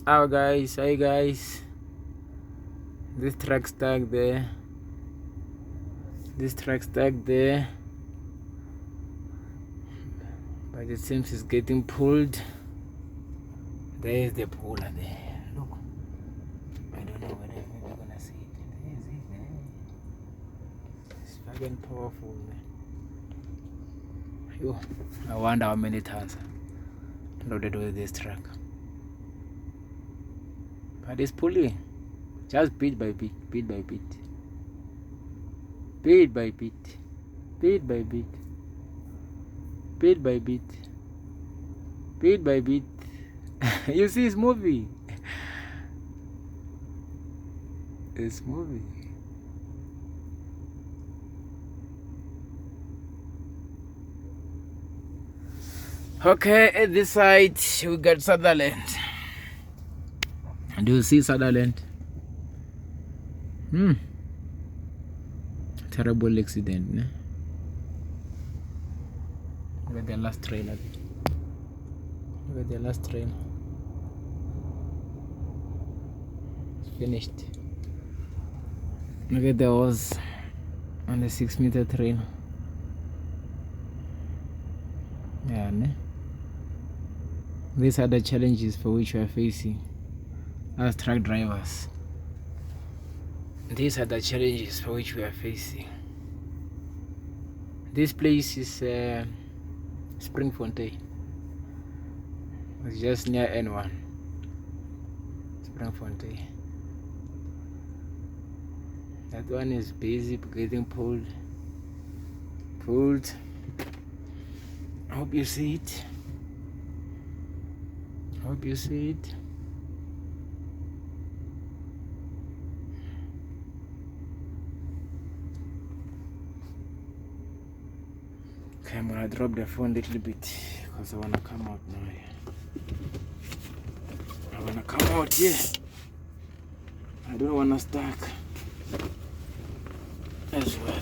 Oh guys, hi guys. This truck stuck there. But it seems it's getting pulled. There's the puller there. Look. I don't know whether you're gonna see it. There's it there. It's fucking powerful, man. Yo, I wonder how many tons loaded with this truck. But it's pulling. Just bit by bit. Bit by bit. Bit by bit. Bit by bit. Bit by bit. Bit by bit. You see, it's moving. It's moving. Okay, at this side we got Sutherland. Do you see Sutherland? Terrible accident, ne? Look at the last trailer. Look at the last train. It's finished. Look at the hose on the 6-meter train. Yeah, ne? These are the challenges for which we are facing as truck drivers. These are the challenges for which we are facing. This place is Springfontein. It's just near N1. Springfontein. That one is busy getting pulled. I hope you see it. Okay, I'm gonna drop the phone a little bit because I wanna come out now. I wanna come out here. I don't wanna stuck as well.